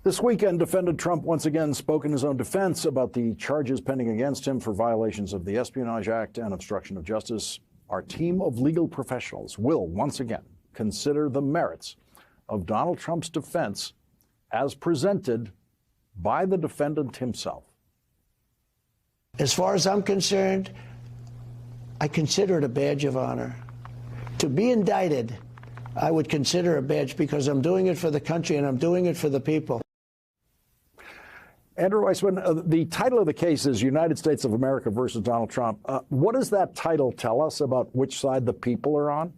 This weekend, defendant Trump once again spoke in his own defense about the charges pending against him for violations of the Espionage Act and obstruction of justice. Our team of legal professionals will once again consider the merits of Donald Trump's defense as presented by the defendant himself. As far as I'm concerned, I consider it a badge of honor. To be indicted, I would consider a badge because I'm doing it for the country and I'm doing it for the people. Andrew Weissmann, the title of the case is United States of America versus Donald Trump. What does that title tell us about which side the people are on?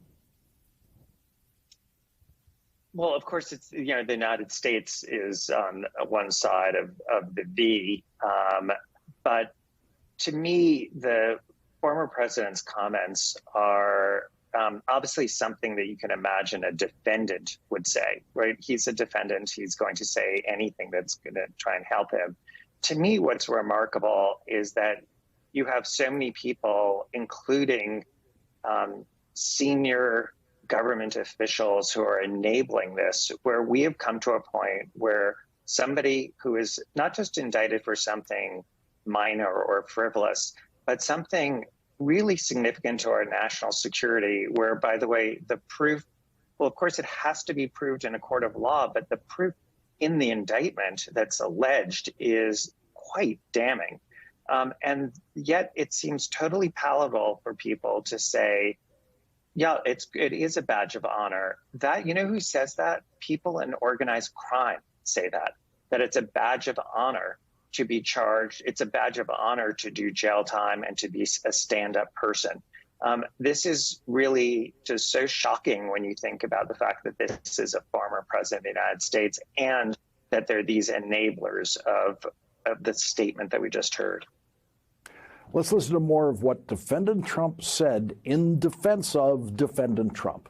Well, of course, it's, the United States is on one side of the V. But to me, the former president's comments are obviously something that you can imagine a defendant would say, right? He's a defendant. He's going to say anything that's going to try and help him. To me, what's remarkable is that you have so many people, including senior government officials, who are enabling this, where we have come to a point where somebody who is not just indicted for something minor or frivolous, but something really significant to our national security, where, by the way, the proof, well, of course, it has to be proved in a court of law, but the proof in the indictment that's alleged is quite damning. And yet it seems totally palatable for people to say, yeah, it is a badge of honor. That, you know who says that? People in organized crime say that it's a badge of honor to be charged. It's a badge of honor to do jail time and to be a stand-up person. This is really just so shocking when you think about the fact that this is a former president of the United States and that they're these enablers of the statement that we just heard. Let's listen to more of what defendant Trump said in defense of defendant Trump.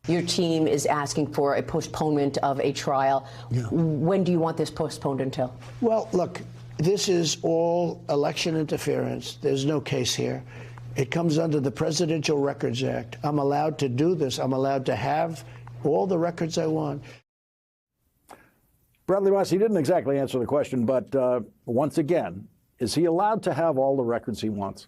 Your team is asking for a postponement of a trial. Yeah. When do you want this postponed until? Well, look, this is all election interference. There's no case here. It comes under the Presidential Records Act. I'm allowed to do this. I'm allowed to have all the records I want. Bradley Moss, he didn't exactly answer the question, but once again, is he allowed to have all the records he wants?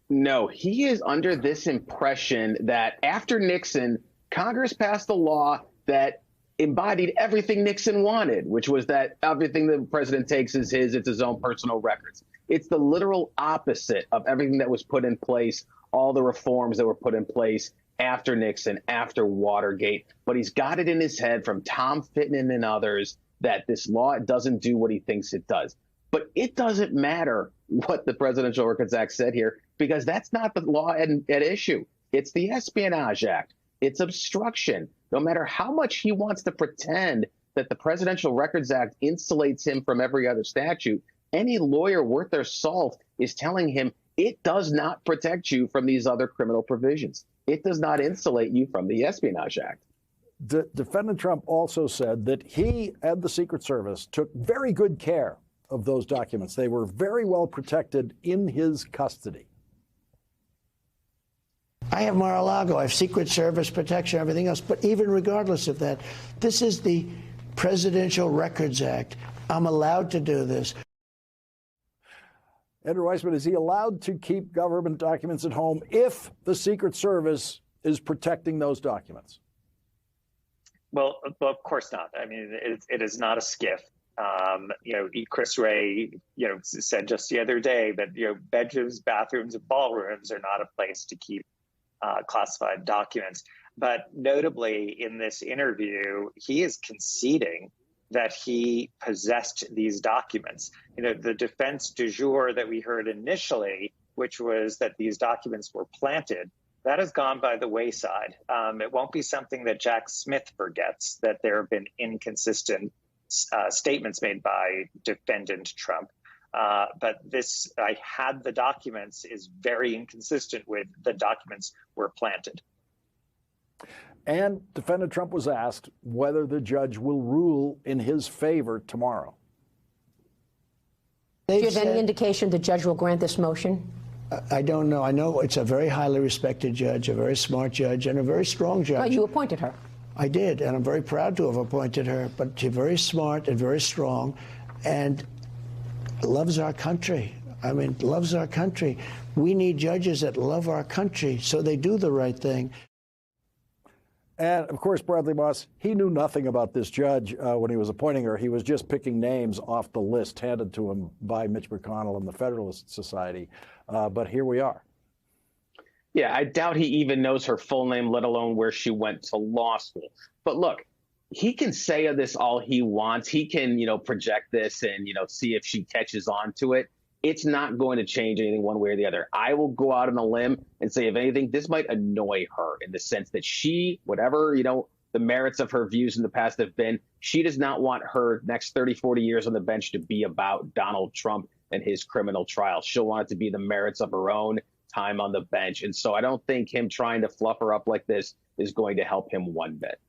No, he is under this impression that after Nixon, Congress passed a law that embodied everything Nixon wanted, which was that everything the president takes is it's his own personal records. It's the literal opposite of everything that was put in place, all the reforms that were put in place after Nixon, after Watergate. But he's got it in his head from Tom Fitton and others that this law doesn't do what he thinks it does. But it doesn't matter what the Presidential Records Act said here, because that's not the law at issue. It's the Espionage Act. It's obstruction. No matter how much he wants to pretend that the Presidential Records Act insulates him from every other statute, any lawyer worth their salt is telling him it does not protect you from these other criminal provisions. It does not insulate you from the Espionage Act. Defendant Trump also said that he and the Secret Service took very good care of those documents. They were very well protected in his custody. I have Mar-a-Lago, I have Secret Service protection, everything else. But even regardless of that, this is the Presidential Records Act. I'm allowed to do this. Andrew Weissmann, is he allowed to keep government documents at home if the Secret Service is protecting those documents? Well, of course not. I mean, it is not a skiff. Chris Wray, said just the other day that, bedrooms, bathrooms, and ballrooms are not a place to keep classified documents. But notably in this interview, he is conceding that he possessed these documents. The defense du jour that we heard initially, which was that these documents were planted, that has gone by the wayside. It won't be something that Jack Smith forgets, that there have been inconsistent statements made by defendant Trump. But this, I had the documents, is very inconsistent with the documents were planted. And defendant Trump was asked whether the judge will rule in his favor tomorrow. Do you have any indication the judge will grant this motion? I don't know. I know it's a very highly respected judge, a very smart judge, and a very strong judge. But you appointed her. I did, and I'm very proud to have appointed her. But she's very smart and very strong, and loves our country. I mean, loves our country. We need judges that love our country, so they do the right thing. And of course, Bradley Moss, he knew nothing about this judge when he was appointing her. He was just picking names off the list handed to him by Mitch McConnell and the Federalist Society. But here we are. Yeah, I doubt he even knows her full name, let alone where she went to law school. But look, he can say this all he wants. He can, project this and, see if she catches on to it. It's not going to change anything one way or the other. I will go out on a limb and say, if anything, this might annoy her in the sense that she, whatever, the merits of her views in the past have been, she does not want her next 30, 40 years on the bench to be about Donald Trump and his criminal trial. She'll want it to be the merits of her own time on the bench. And so I don't think him trying to fluff her up like this is going to help him one bit.